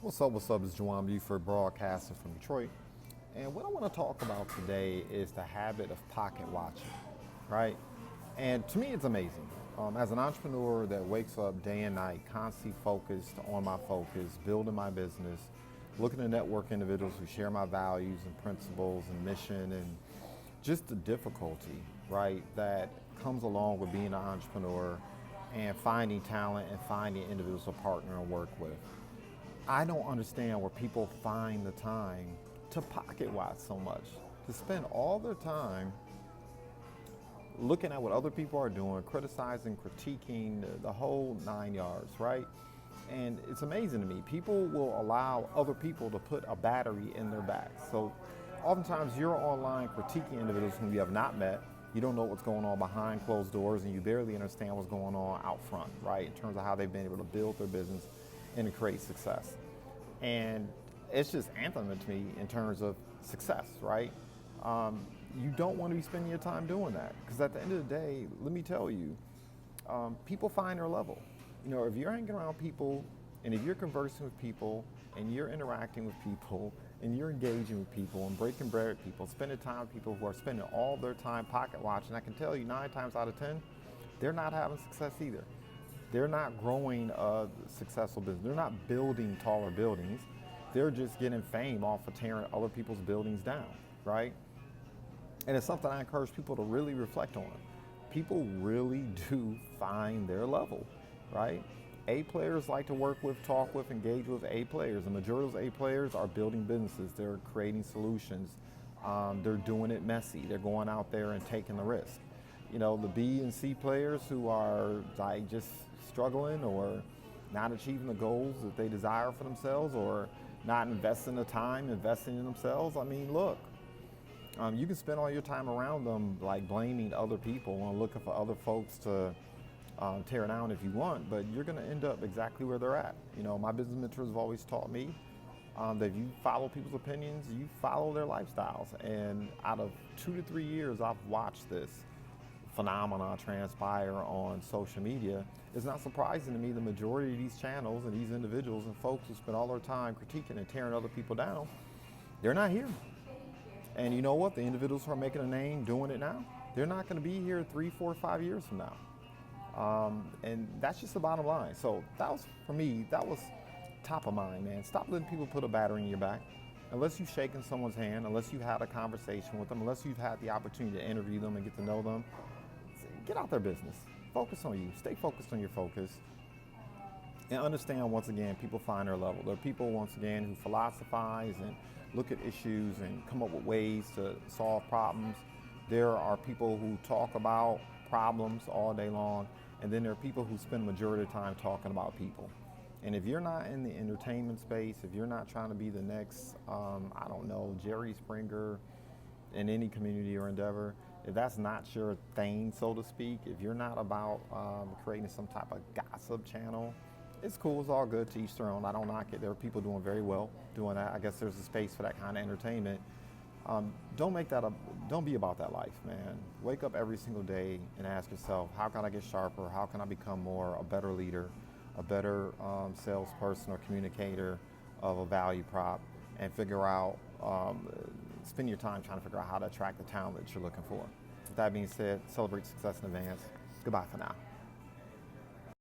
What's up, it's Juwan Buford broadcasting from Detroit. And what I want to talk about today is the habit of pocket watching, right? And to me, it's amazing. As an entrepreneur that wakes up day and night, constantly focused on my focus, building my business, looking to network individuals who share my values and principles and mission, and just the difficulty, right, that comes along with being an entrepreneur and finding talent and finding individuals to partner and work with. I don't understand where people find the time to pocket watch so much, to spend all their time looking at what other people are doing, criticizing, critiquing, the whole 9 yards, right? And it's amazing to me. People will allow other people to put a battery in their back. So oftentimes you're online critiquing individuals whom you have not met. You don't know what's going on behind closed doors, and you barely understand what's going on out front, right? In terms of how they've been able to build their business and to create success. And it's just anthem to me in terms of success, right? You don't want to be spending your time doing that, because at the end of the day, let me tell you, people find their level. You know, if you're hanging around people and if you're conversing with people and you're interacting with people and you're engaging with people and breaking bread with people, spending time with people who are spending all their time pocket watching, I can tell you 9 times out of 10, they're not having success either. They're not growing a successful business. They're not building taller buildings. They're just getting fame off of tearing other people's buildings down, right? And it's something I encourage people to really reflect on. People really do find their level, right? A players like to work with, talk with, engage with A players. The majority of those A players are building businesses. They're creating solutions. They're doing it messy. They're going out there and taking the risk. You know, the B and C players who are like just struggling or not achieving the goals that they desire for themselves, or not investing the time, investing in themselves. I mean, look, you can spend all your time around them like blaming other people and looking for other folks to tear down if you want, but you're going to end up exactly where they're at. You know, my business mentors have always taught me that if you follow people's opinions, you follow their lifestyles. And out of 2 to 3 years, I've watched this phenomena transpire on social media. It's not surprising to me the majority of these channels and these individuals and folks who spend all their time critiquing and tearing other people down, they're not here. And you know what? The individuals who are making a name doing it now, they're not going to be here 3, 4, 5 years from now. And that's just the bottom line. So that was, for me, that was top of mind, man. Stop letting people put a battery in your back. Unless you've shaken someone's hand, unless you've had a conversation with them, unless you've had the opportunity to interview them and get to know them, get out their business. Focus on you. Stay focused on your focus. And understand, once again, people find their level. There are people, once again, who philosophize and look at issues and come up with ways to solve problems. There are people who talk about problems all day long. And then there are people who spend the majority of the time talking about people. And if you're not in the entertainment space, if you're not trying to be the next, I don't know, Jerry Springer in any community or endeavor, if that's not your thing, so to speak, if you're not about creating some type of gossip channel, it's cool, it's all good, to each their own. I don't knock it. There are people doing very well doing that. I guess there's a space for that kind of entertainment. Don't be about that life, man. Wake up every single day and ask yourself, how can I get sharper? How can I become a better leader, a better salesperson or communicator of a value prop, and figure out, spend your time trying to figure out how to attract the talent that you're looking for. With that being said, celebrate success in advance. Goodbye for now.